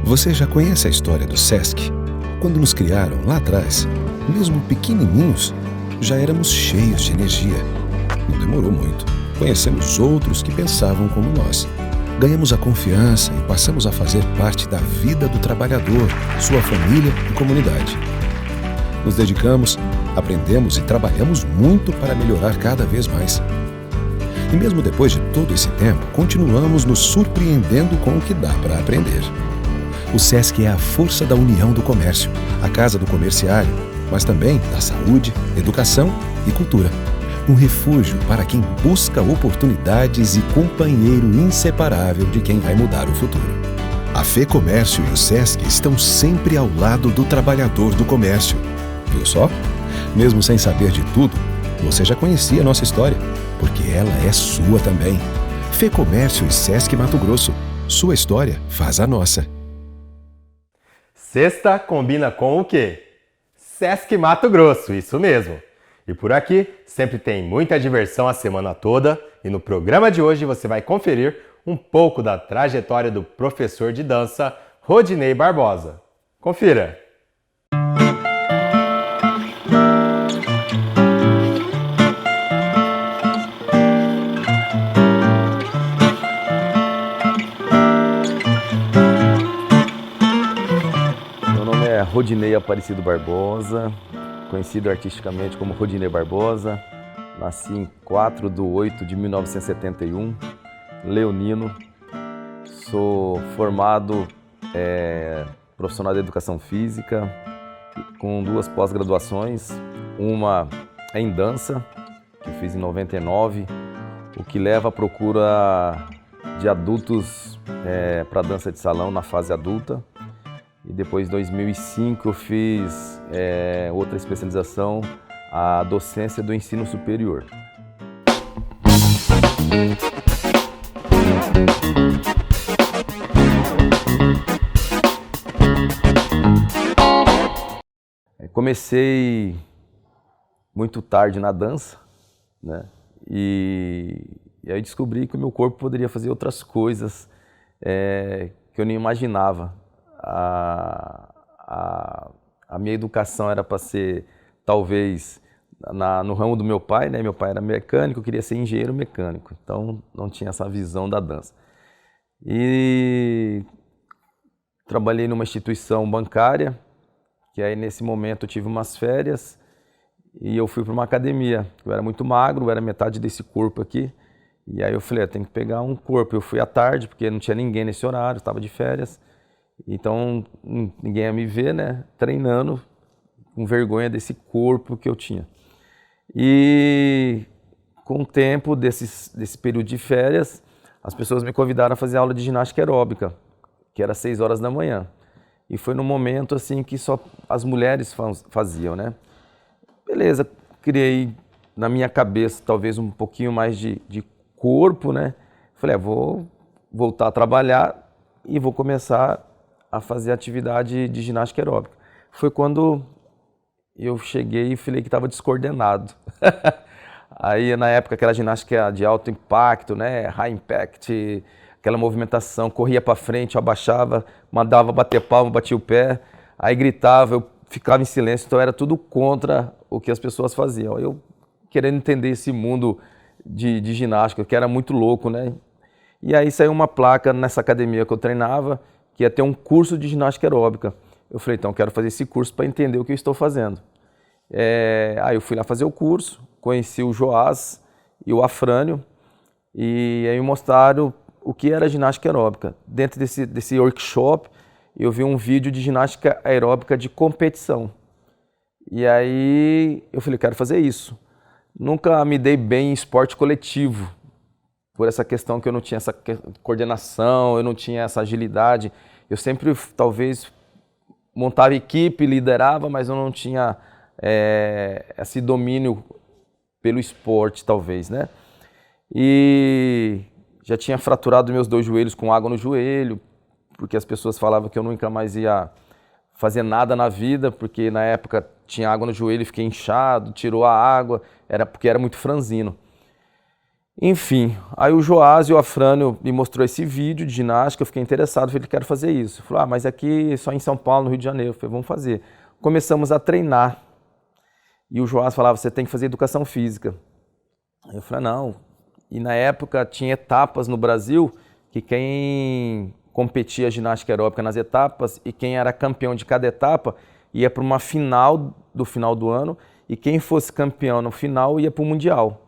Você já conhece a história do Sesc? Quando nos criaram lá atrás, mesmo pequenininhos, já éramos cheios de energia. Não demorou muito. Conhecemos outros que pensavam como nós. Ganhamos a confiança e passamos a fazer parte da vida do trabalhador, sua família e comunidade. Nos dedicamos, aprendemos e trabalhamos muito para melhorar cada vez mais. E mesmo depois de todo esse tempo, continuamos nos surpreendendo com o que dá para aprender. O Sesc é a força da união do comércio, a casa do comerciário, mas também da saúde, educação e cultura. Um refúgio para quem busca oportunidades e companheiro inseparável de quem vai mudar o futuro. A FEComércio e o Sesc estão sempre ao lado do trabalhador do comércio. Viu só? Mesmo sem saber de tudo, você já conhecia a nossa história, porque ela é sua também. FEComércio e Sesc Mato Grosso. Sua história faz a nossa. Sexta combina com o quê? Sesc Mato Grosso, isso mesmo. E por aqui sempre tem muita diversão a semana toda e no programa de hoje você vai conferir um pouco da trajetória do professor de dança Rodinei Barbosa. Confira! Rodinei Aparecido Barbosa, conhecido artisticamente como Rodinei Barbosa. Nasci em 4/8/1971, leonino. Sou formado profissional de educação física, com 2 pós-graduações. Uma em dança, que fiz em 99, o que leva à procura de adultos para dança de salão na fase adulta. E depois, em 2005, eu fiz outra especialização, a docência do ensino superior. Comecei muito tarde na dança, né? E aí descobri que o meu corpo poderia fazer outras coisas que eu nem imaginava. A minha educação era para ser, talvez, no ramo do meu pai, né? Meu pai era mecânico, eu queria ser engenheiro mecânico, então não tinha essa visão da dança. E trabalhei numa instituição bancária, que aí nesse momento eu tive umas férias e eu fui para uma academia. Eu era muito magro, eu era metade desse corpo aqui, e aí eu falei, tem que pegar um corpo. Eu fui à tarde, porque não tinha ninguém nesse horário, estava de férias. Então, ninguém ia me ver, né, treinando, com vergonha desse corpo que eu tinha. E com o tempo desse período de férias, as pessoas me convidaram a fazer aula de ginástica aeróbica, que era às 6 horas da manhã. E foi num momento assim que só as mulheres faziam, né? Beleza, criei na minha cabeça talvez um pouquinho mais de corpo, né? Falei, vou voltar a trabalhar e vou começar a fazer atividade de ginástica aeróbica. Foi quando eu cheguei e falei que estava descoordenado. Aí, na época, aquela ginástica de alto impacto, né, high impact, aquela movimentação, corria para frente, eu abaixava, mandava bater palma, batia o pé, aí gritava, eu ficava em silêncio, então era tudo contra o que as pessoas faziam. Eu querendo entender esse mundo de ginástica, que era muito louco, né? E aí saiu uma placa nessa academia que eu treinava, que ia ter um curso de ginástica aeróbica. Eu falei, então, quero fazer esse curso para entender o que eu estou fazendo. Aí eu fui lá fazer o curso, conheci o Joás e o Afrânio, e aí me mostraram o que era ginástica aeróbica. Dentro desse workshop, eu vi um vídeo de ginástica aeróbica de competição. E aí eu falei, quero fazer isso. Nunca me dei bem em esporte coletivo, por essa questão que eu não tinha essa coordenação, eu não tinha essa agilidade. Eu sempre, talvez, montava equipe, liderava, mas eu não tinha esse domínio pelo esporte, talvez, né? E já tinha fraturado meus 2 joelhos com água no joelho, porque as pessoas falavam que eu nunca mais ia fazer nada na vida, porque na época tinha água no joelho e fiquei inchado, tirou a água, porque era muito franzino. Enfim, aí o Joás e o Afrânio me mostrou esse vídeo de ginástica, eu fiquei interessado, falei, quero fazer isso. Ele falou, mas aqui só em São Paulo, no Rio de Janeiro. Eu falei, vamos fazer. Começamos a treinar. E o Joás falava, você tem que fazer educação física. Eu falei, não. E na época tinha etapas no Brasil que quem competia ginástica aeróbica nas etapas e quem era campeão de cada etapa ia para uma final do ano e quem fosse campeão no final ia para o Mundial.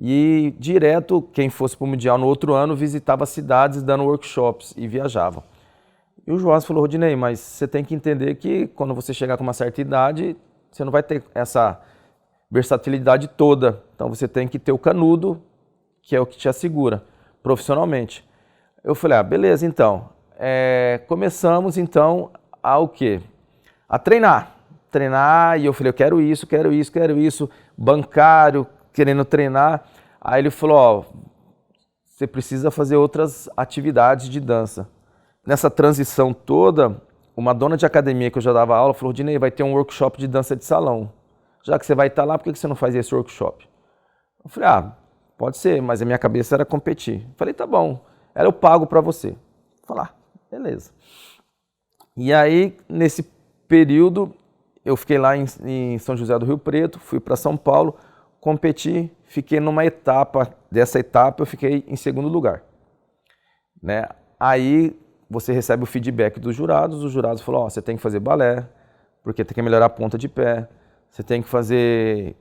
E direto, quem fosse para o Mundial no outro ano visitava cidades dando workshops e viajava. E o Joás falou, Rodinei, mas você tem que entender que quando você chegar com uma certa idade, você não vai ter essa versatilidade toda. Então você tem que ter o canudo, que é o que te assegura profissionalmente. Eu falei, beleza, então. Começamos então a o quê? A treinar. Treinar, e eu falei, eu quero isso, bancário, querendo treinar. Aí ele falou, você precisa fazer outras atividades de dança. Nessa transição toda, uma dona de academia que eu já dava aula falou, Rodinei, vai ter um workshop de dança de salão. Já que você vai estar lá, por que você não faz esse workshop? Eu falei, pode ser, mas a minha cabeça era competir. Eu falei, tá bom, eu pago para você. Eu falei, beleza. E aí, nesse período, eu fiquei lá em São José do Rio Preto, fui para São Paulo, competi, fiquei numa etapa, dessa etapa eu fiquei em segundo lugar. Né? Aí você recebe o feedback dos jurados, os jurados falaram, você tem que fazer balé, porque tem que melhorar a ponta de pé, você tem que fazer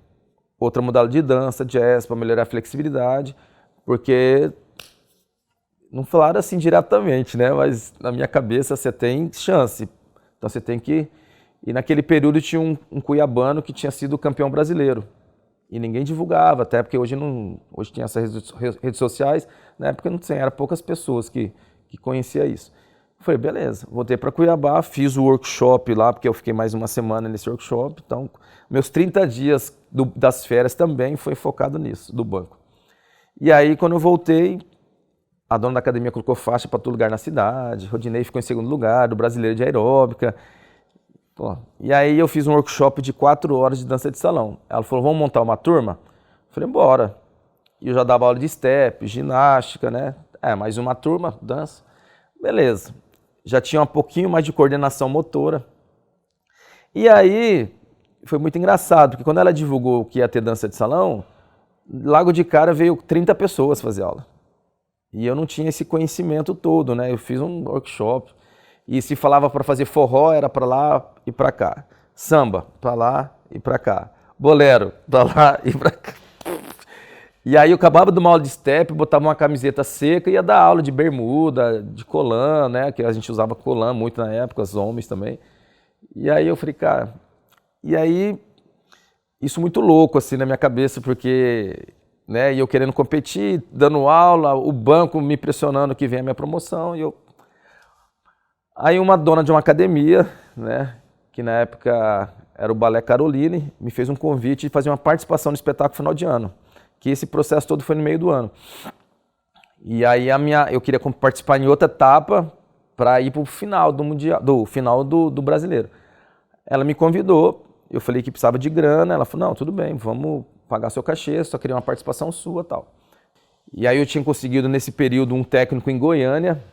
outra modalidade de dança, jazz, para melhorar a flexibilidade, porque não falaram assim diretamente, né? Mas na minha cabeça você tem chance, então você tem que... E naquele período tinha um cuiabano que tinha sido campeão brasileiro. E ninguém divulgava, até porque hoje tem essas redes sociais, na época não tinha, eram poucas pessoas que conheciam isso. Eu falei, beleza, voltei para Cuiabá, fiz o workshop lá, porque eu fiquei mais uma semana nesse workshop, então meus 30 dias das férias também foi focado nisso, do banco. E aí quando eu voltei, a dona da academia colocou faixa para todo lugar na cidade, Rodinei ficou em segundo lugar, do brasileiro de aeróbica. E aí eu fiz um workshop de 4 horas de dança de salão. Ela falou, vamos montar uma turma? Eu falei, bora. E eu já dava aula de step, ginástica, né? Mais uma turma, dança. Beleza. Já tinha um pouquinho mais de coordenação motora. E aí foi muito engraçado, porque quando ela divulgou que ia ter dança de salão, logo de cara veio 30 pessoas fazer aula. E eu não tinha esse conhecimento todo, né? Eu fiz um workshop. E se falava para fazer forró, era para lá e para cá. Samba, para lá e para cá. Bolero, para lá e para cá. E aí eu acabava de uma aula de step, botava uma camiseta seca e ia dar aula de bermuda, de colã, né? Que a gente usava colã muito na época, os homens também. E aí eu falei, cara... E aí, isso muito louco assim na minha cabeça, porque... né? E eu querendo competir, dando aula, o banco me pressionando que vem a minha promoção e eu... Aí uma dona de uma academia, né, que na época era o Balé Caroline, me fez um convite de fazer uma participação no espetáculo final de ano, que esse processo todo foi no meio do ano. E aí eu queria participar em outra etapa para ir para o final do mundial, do brasileiro. Ela me convidou, eu falei que precisava de grana, ela falou, não, tudo bem, vamos pagar seu cachê, só queria uma participação sua e tal. E aí eu tinha conseguido nesse período um técnico em Goiânia,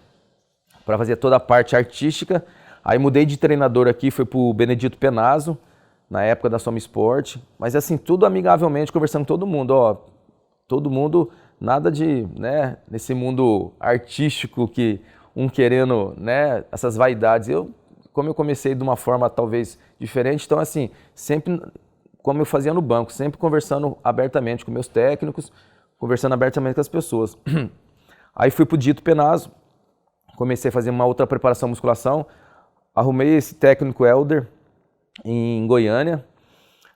para fazer toda a parte artística. Aí mudei de treinador aqui, foi pro Benedito Penazzo, na época da Soma Esporte. Mas assim, tudo amigavelmente, conversando com todo mundo. Todo mundo, nada de, né, nesse mundo artístico que um querendo, né, essas vaidades. Como eu comecei de uma forma talvez diferente, então assim, sempre como eu fazia no banco, sempre conversando abertamente com meus técnicos, conversando abertamente com as pessoas. Aí fui pro Dito Penazzo, comecei a fazer uma outra preparação musculação, arrumei esse técnico Helder em Goiânia.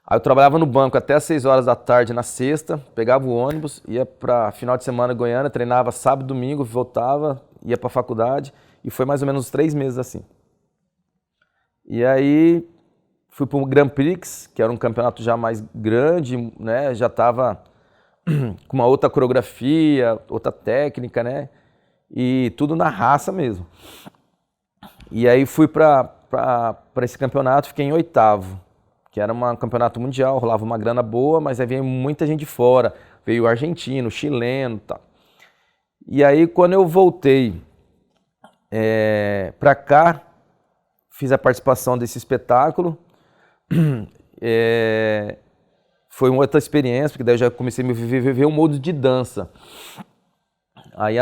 Aí eu trabalhava no banco até às 6 horas da tarde na sexta, pegava o ônibus, ia para final de semana em Goiânia, treinava sábado, domingo, voltava, ia para a faculdade e foi mais ou menos uns 3 meses assim. E aí fui para o Grand Prix, que era um campeonato já mais grande, né? Já estava com uma outra coreografia, outra técnica, né? E tudo na raça mesmo. E aí fui para esse campeonato, fiquei em 8º, que era um campeonato mundial, rolava uma grana boa, mas aí vinha muita gente de fora. veio argentino, chileno e tal. E aí, quando eu voltei para cá, fiz a participação desse espetáculo. Foi uma outra experiência, porque daí eu já comecei a viver um modo de dança. Aí,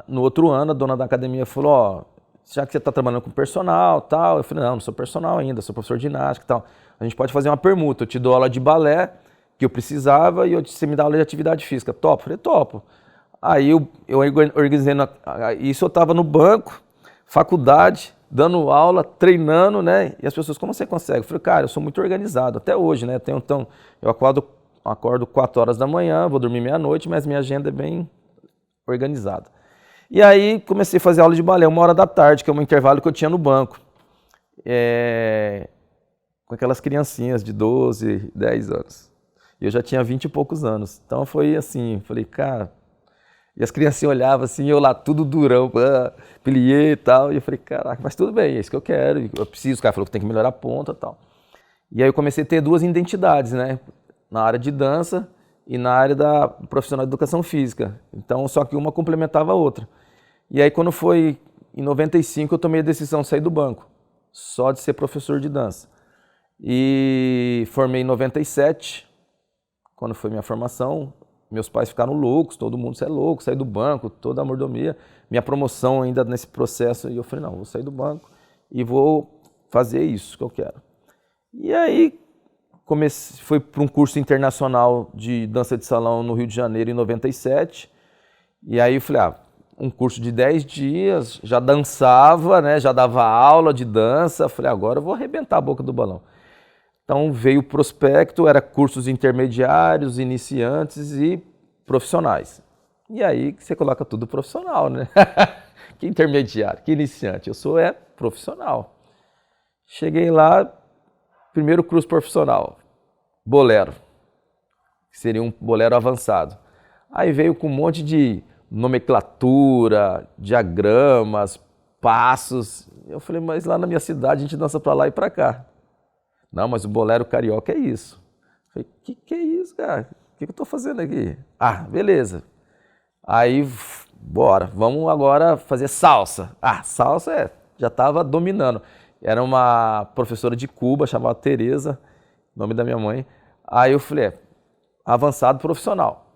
no outro ano, a dona da academia falou, ó, já que você está trabalhando com personal e tal, eu falei, não sou personal ainda, sou professor de ginástica e tal. A gente pode fazer uma permuta, eu te dou aula de balé, que eu precisava, e você me dá aula de atividade física. Topo? Eu falei, topo. Aí eu organizei, isso eu estava no banco, faculdade, dando aula, treinando, né? E as pessoas, como você consegue? Eu falei, cara, eu sou muito organizado, até hoje, né? Então, eu acordo 4 horas da manhã, vou dormir meia-noite, mas minha agenda é bem organizada. E aí comecei a fazer aula de balé 1 hora da tarde, que é um intervalo que eu tinha no banco. Com aquelas criancinhas de 12, 10 anos. E eu já tinha 20 e poucos anos. Então foi assim, falei, cara... E as criancinhas olhavam assim, eu lá tudo durão, plié e tal. E eu falei, caraca, mas tudo bem, é isso que eu quero. Eu preciso, o cara falou que tem que melhorar a ponta e tal. E aí eu comecei a ter 2 identidades, né? Na área de dança e na área da profissional de educação física. Então, só que uma complementava a outra. E aí quando foi em 95, eu tomei a decisão de sair do banco. Só de ser professor de dança. E formei em 97, quando foi minha formação. Meus pais ficaram loucos, todo mundo, você é louco, saí do banco, toda a mordomia. Minha promoção ainda nesse processo, e eu falei, não, vou sair do banco e vou fazer isso que eu quero. E aí, fui para um curso internacional de dança de salão no Rio de Janeiro em 97. E aí eu falei, um curso de 10 dias, já dançava, né, já dava aula de dança. Falei, agora eu vou arrebentar a boca do balão. Então veio o prospecto, era cursos intermediários, iniciantes e profissionais. E aí você coloca tudo profissional, né? Que intermediário, que iniciante, eu sou profissional. Cheguei lá, primeiro curso profissional, bolero, que seria um bolero avançado. Aí veio com um monte de nomenclatura, diagramas, passos. Eu falei, mas lá na minha cidade a gente dança para lá e para cá. Não, mas o bolero carioca é isso. Eu falei, que é isso, cara? O que eu estou fazendo aqui? Beleza. Aí, bora, vamos agora fazer salsa. Salsa já estava dominando. Era uma professora de Cuba, chamada Tereza, nome da minha mãe. Aí eu falei, avançado profissional.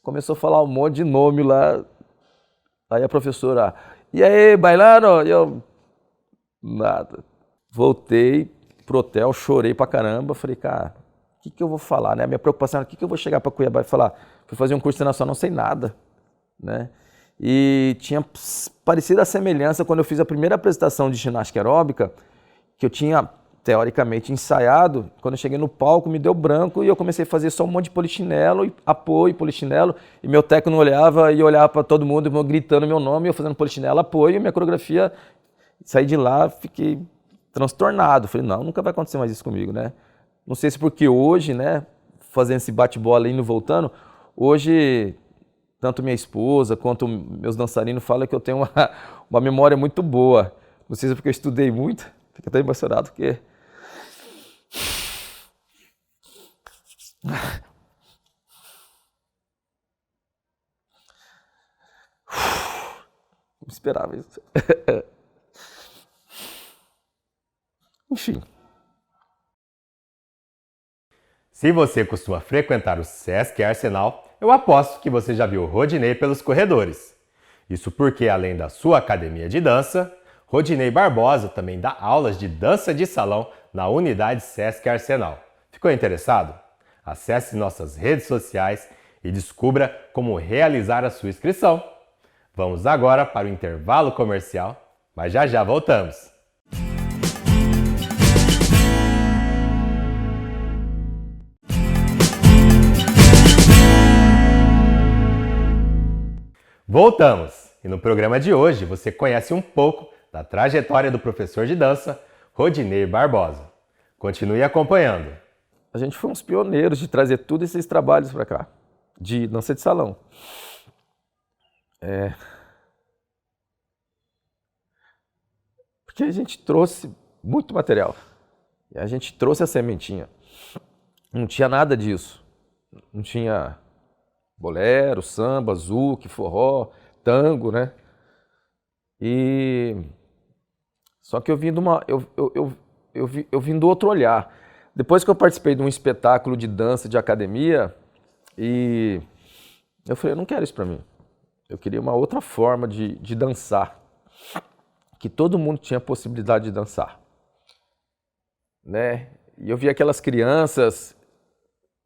Começou a falar um monte de nome lá. Aí a professora, e aí, bailando? Eu, nada. Voltei pro hotel, chorei pra caramba, falei, cara, o que eu vou falar, né? A minha preocupação era o que eu vou chegar para Cuiabá e falar? Fui fazer um curso internacional, não sei nada, né? E tinha parecida a semelhança quando eu fiz a primeira apresentação de ginástica aeróbica, que eu tinha, teoricamente, ensaiado. Quando eu cheguei no palco, me deu branco e eu comecei a fazer só um monte de polichinelo, e apoio, polichinelo, e meu técnico não olhava e eu olhava para todo mundo, gritando meu nome, eu fazendo polichinelo, apoio, e minha coreografia, saí de lá, fiquei transtornado. Falei, não, nunca vai acontecer mais isso comigo, né? Não sei se porque hoje, né, fazendo esse bate-bola indo e voltando, hoje, tanto minha esposa quanto meus dançarinos falam que eu tenho uma memória muito boa. Não sei se é porque eu estudei muito, fico até emocionado, porque... Não esperava isso. Enfim. Se você costuma frequentar o Sesc Arsenal, eu aposto que você já viu Rodinei pelos corredores. Isso porque, além da sua academia de dança, Rodinei Barbosa também dá aulas de dança de salão na unidade Sesc Arsenal. Ficou interessado? Acesse nossas redes sociais e descubra como realizar a sua inscrição. Vamos agora para o intervalo comercial, mas já voltamos. Voltamos! E no programa de hoje você conhece um pouco da trajetória do professor de dança Rodinei Barbosa. Continue acompanhando. A gente foi uns pioneiros de trazer todos esses trabalhos para cá, de dança de salão. Porque a gente trouxe muito material. E a gente trouxe a sementinha. Não tinha nada disso. Não tinha bolero, samba, zouk, forró, tango, né? Só que eu vim do outro olhar. Depois que eu participei de um espetáculo de dança de academia, e eu falei, eu não quero isso para mim. Eu queria uma outra forma de dançar, que todo mundo tinha a possibilidade de dançar, né? E eu vi aquelas crianças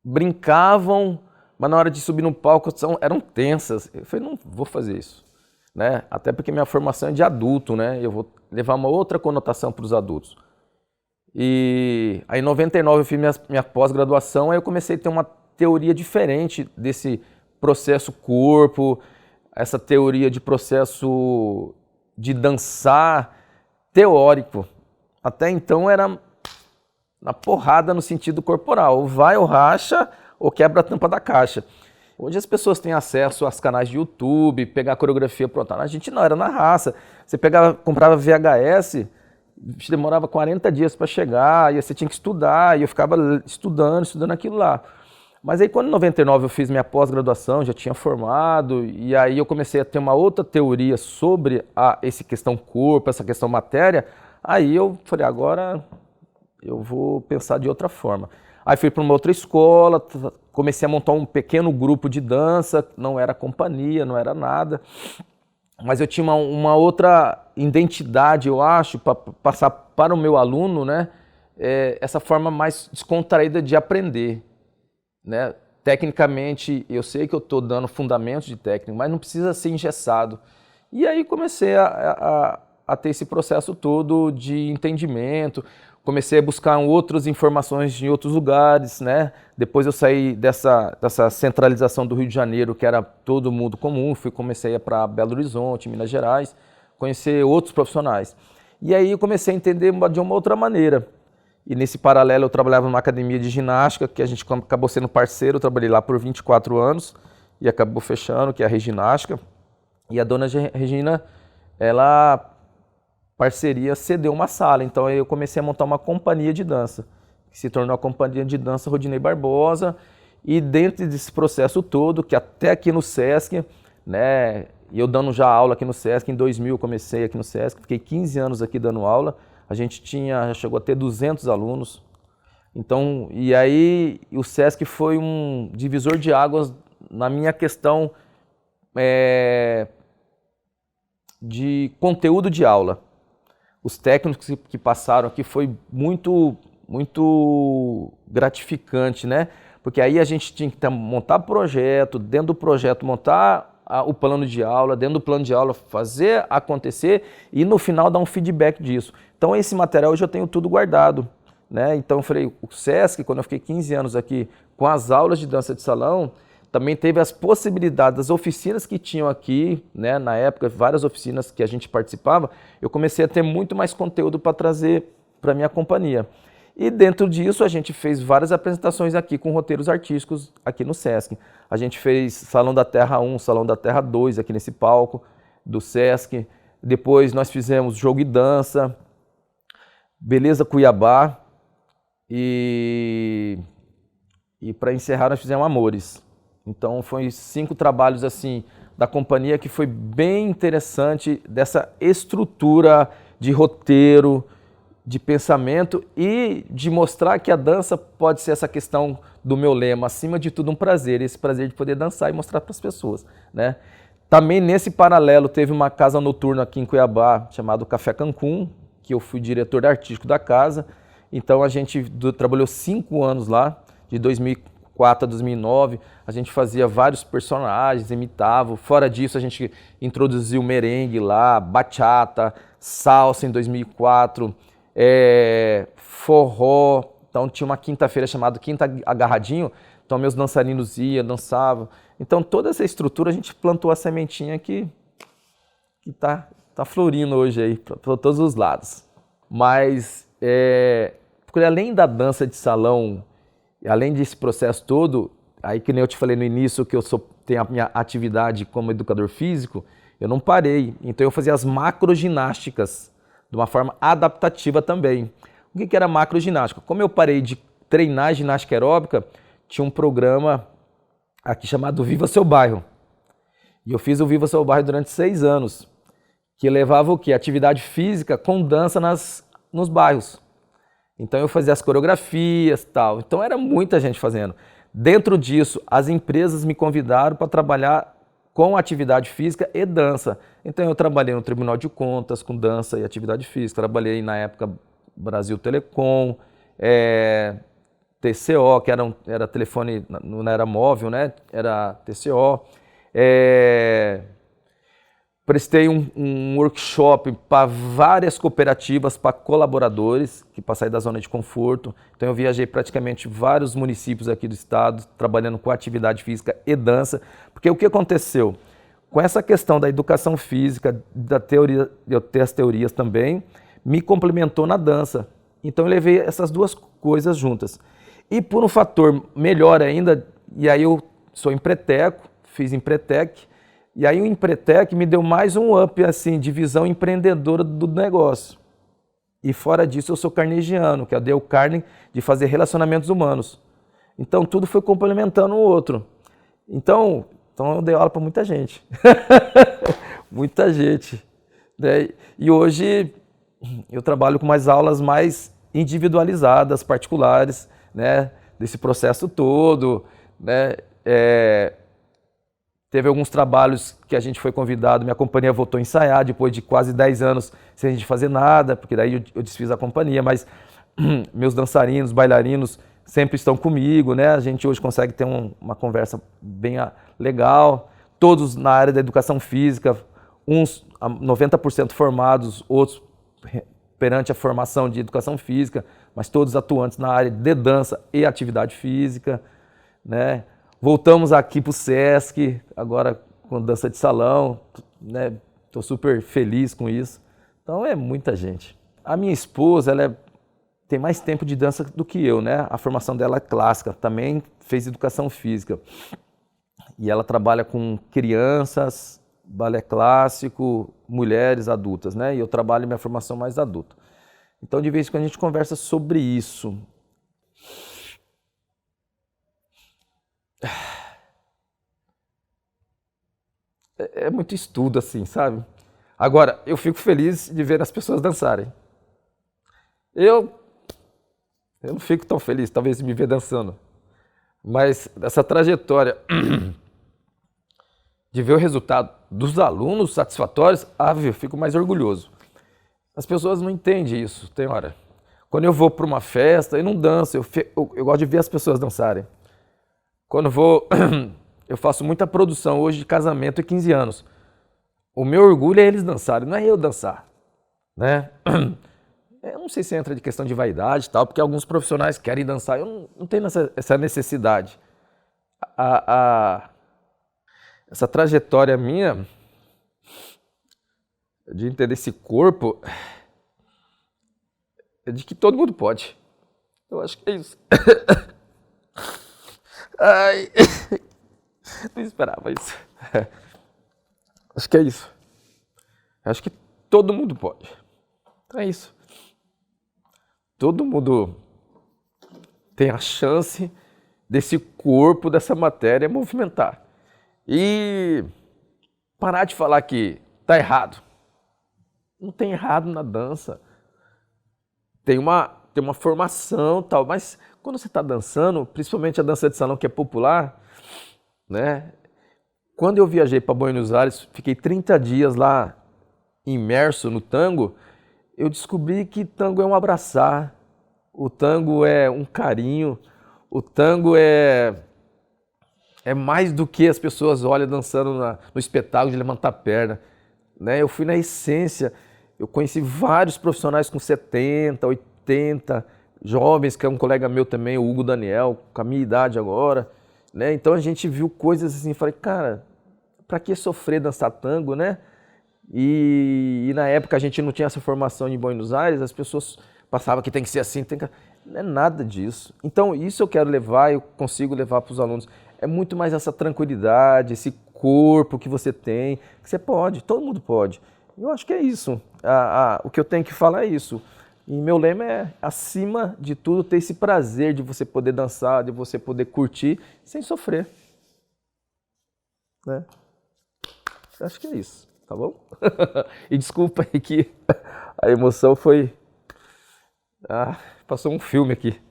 brincavam, mas na hora de subir no palco eram tensas. Eu falei, não vou fazer isso, né? Até porque minha formação é de adulto, né? Eu vou levar uma outra conotação para os adultos. E aí em 99 eu fiz minha pós-graduação, aí eu comecei a ter uma teoria diferente desse processo corpo, essa teoria de processo de dançar teórico. Até então era na porrada no sentido corporal, ou vai ou racha ou quebra a tampa da caixa. Hoje as pessoas têm acesso aos canais de YouTube, pegar a coreografia pronta. A gente não, era na raça. Você comprava VHS, demorava 40 dias para chegar, e você tinha que estudar, e eu ficava estudando aquilo lá. Mas aí quando em 99 eu fiz minha pós-graduação, já tinha formado, e aí eu comecei a ter uma outra teoria sobre essa questão corpo, essa questão matéria, aí eu falei, agora eu vou pensar de outra forma. Aí fui para uma outra escola, comecei a montar um pequeno grupo de dança, não era companhia, não era nada, mas eu tinha uma outra identidade, eu acho, para passar para o meu aluno, né, essa forma mais descontraída de aprender. Né? Tecnicamente, eu sei que eu estou dando fundamentos de técnica, mas não precisa ser engessado. E aí comecei a ter esse processo todo de entendimento, comecei a buscar outras informações em outros lugares, né? Depois eu saí dessa centralização do Rio de Janeiro, que era todo mundo comum, comecei a ir para Belo Horizonte, Minas Gerais, conhecer outros profissionais. E aí eu comecei a entender de uma outra maneira. E nesse paralelo eu trabalhava numa academia de ginástica, que a gente acabou sendo parceiro, eu trabalhei lá por 24 anos e acabou fechando, que é a Reginástica. E a dona Regina, parceria, cedeu uma sala, então eu comecei a montar uma companhia de dança, que se tornou a Companhia de Dança Rodinei Barbosa, e dentro desse processo todo, que até aqui no Sesc, né, e eu dando já aula aqui no Sesc, em 2000 eu comecei aqui no Sesc, fiquei 15 anos aqui dando aula, a gente já chegou a ter 200 alunos, então, e aí o Sesc foi um divisor de águas na minha questão de conteúdo de aula. Os técnicos que passaram aqui foi muito, muito gratificante, né? Porque aí a gente tinha que montar projeto, dentro do projeto montar o plano de aula, dentro do plano de aula fazer acontecer e no final dar um feedback disso. Então esse material hoje eu tenho tudo guardado, né? Então eu falei, o Sesc, quando eu fiquei 15 anos aqui com as aulas de dança de salão, também teve as possibilidades das oficinas que tinham aqui, né? Na época, várias oficinas que a gente participava, eu comecei a ter muito mais conteúdo para trazer para a minha companhia. E dentro disso a gente fez várias apresentações aqui com roteiros artísticos aqui no Sesc. A gente fez Salão da Terra 1, Salão da Terra 2 aqui nesse palco do Sesc. Depois nós fizemos Jogo e Dança, Beleza Cuiabá e para encerrar nós fizemos Amores. Então foi 5 trabalhos assim da companhia que foi bem interessante dessa estrutura de roteiro, de pensamento e de mostrar que a dança pode ser essa questão do meu lema, acima de tudo um prazer, esse prazer de poder dançar e mostrar para as pessoas, né? Também nesse paralelo teve uma casa noturna aqui em Cuiabá chamada Café Cancún, que eu fui diretor artístico da casa, então a gente trabalhou 5 anos lá, de 2004 a 2009, a gente fazia vários personagens, imitava, fora disso a gente introduziu merengue lá, bachata, salsa em 2004, forró, então tinha uma quinta-feira chamada Quinta Agarradinho, então meus dançarinos iam, dançavam. Então toda essa estrutura a gente plantou a sementinha que tá florindo hoje aí para todos os lados. Mas porque além da dança de salão, além desse processo todo, aí que nem eu te falei no início que eu tenho a minha atividade como educador físico, eu não parei, então eu fazia as macroginásticas de uma forma adaptativa também. O que era macroginástica? Como eu parei de treinar ginástica aeróbica, tinha um programa aqui chamado Viva Seu Bairro. E eu fiz o Viva Seu Bairro durante 6 anos, que levava o quê? Atividade física com dança nos bairros. Então eu fazia as coreografias e tal. Então era muita gente fazendo. Dentro disso, as empresas me convidaram para trabalhar com atividade física e dança. Então eu trabalhei no Tribunal de Contas com dança e atividade física. Trabalhei na época Brasil Telecom, TCO, que era telefone, não era móvel, né? Era TCO. Prestei um workshop para várias cooperativas, para colaboradores, para sair da zona de conforto. Então eu viajei praticamente vários municípios aqui do estado, trabalhando com atividade física e dança. Porque o que aconteceu? Com essa questão da educação física, da teoria, eu ter as teorias também, me complementou na dança. Então eu levei essas duas coisas juntas. E por um fator melhor ainda, e aí eu sou empreteco, fiz Empretec, e aí o Empretec me deu mais um up assim, de visão empreendedora do negócio. E fora disso eu sou carnegiano, que é o Carne de fazer relacionamentos humanos. Então tudo foi complementando o outro. Então eu dei aula para muita gente. Muita gente. Né? E hoje eu trabalho com umas aulas mais individualizadas, particulares, né? Desse processo todo. Né? Teve alguns trabalhos que a gente foi convidado, minha companhia voltou a ensaiar depois de quase 10 anos sem a gente fazer nada, porque daí eu desfiz a companhia, mas meus dançarinos, bailarinos sempre estão comigo, né? A gente hoje consegue ter uma conversa bem legal, todos na área da educação física, uns 90% formados, outros perante a formação de educação física, mas todos atuantes na área de dança e atividade física, né? Voltamos aqui para o Sesc, agora com dança de salão, né? Estou super feliz com isso. Então é muita gente. A minha esposa, ela tem mais tempo de dança do que eu, né? A formação dela é clássica, também fez educação física. E ela trabalha com crianças, balé clássico, mulheres adultas, né? E eu trabalho minha formação mais adulta. Então de vez em quando a gente conversa sobre isso. É muito estudo, assim, sabe? Agora, eu fico feliz de ver as pessoas dançarem. Eu não fico tão feliz, talvez, de me ver dançando. Mas essa trajetória de ver o resultado dos alunos satisfatórios, eu fico mais orgulhoso. As pessoas não entendem isso, tem hora. Quando eu vou para uma festa, eu não danço, eu gosto de ver as pessoas dançarem. Quando eu faço muita produção hoje de casamento e 15 anos. O meu orgulho é eles dançarem, não é eu dançar, né? Eu não sei se entra de questão de vaidade e tal, porque alguns profissionais querem dançar, eu não tenho essa necessidade. Essa trajetória minha de entender esse corpo é de que todo mundo pode. Eu acho que é isso. Ai, não esperava isso. Acho que é isso. Acho que todo mundo pode. É isso. Todo mundo tem a chance desse corpo, dessa matéria movimentar. E parar de falar que tá errado. Não tem errado na dança. Tem uma formação e tal, mas quando você está dançando, principalmente a dança de salão que é popular, né? Quando eu viajei para Buenos Aires, fiquei 30 dias lá imerso no tango, eu descobri que tango é um abraçar, o tango é um carinho, o tango é mais do que as pessoas olham dançando no espetáculo de levantar a perna, né? Eu fui na essência, eu conheci vários profissionais com 70, 80, jovens, que é um colega meu também, o Hugo Daniel, com a minha idade agora, né? Então a gente viu coisas assim, falei, cara, pra que sofrer dançar tango, né? E na época a gente não tinha essa formação em Buenos Aires, as pessoas passavam que tem que ser assim, não é nada disso. Então isso eu quero levar, eu consigo levar para os alunos. É muito mais essa tranquilidade, esse corpo que você tem, que você pode, todo mundo pode. Eu acho que é isso, o que eu tenho que falar é isso. E meu lema é, acima de tudo, ter esse prazer de você poder dançar, de você poder curtir sem sofrer. né? Acho que é isso, tá bom? E desculpa aí que a emoção foi... passou um filme aqui.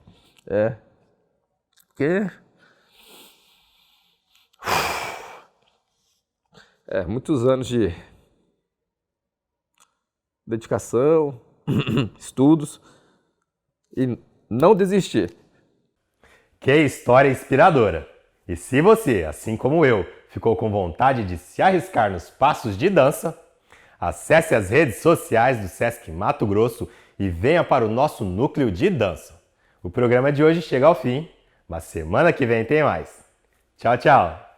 Porque... muitos anos de dedicação, estudos e não desistir. Que história inspiradora! E se você, assim como eu, ficou com vontade de se arriscar nos passos de dança, acesse as redes sociais do Sesc Mato Grosso e venha para o nosso núcleo de dança. O programa de hoje chega ao fim, mas semana que vem tem mais. Tchau, tchau!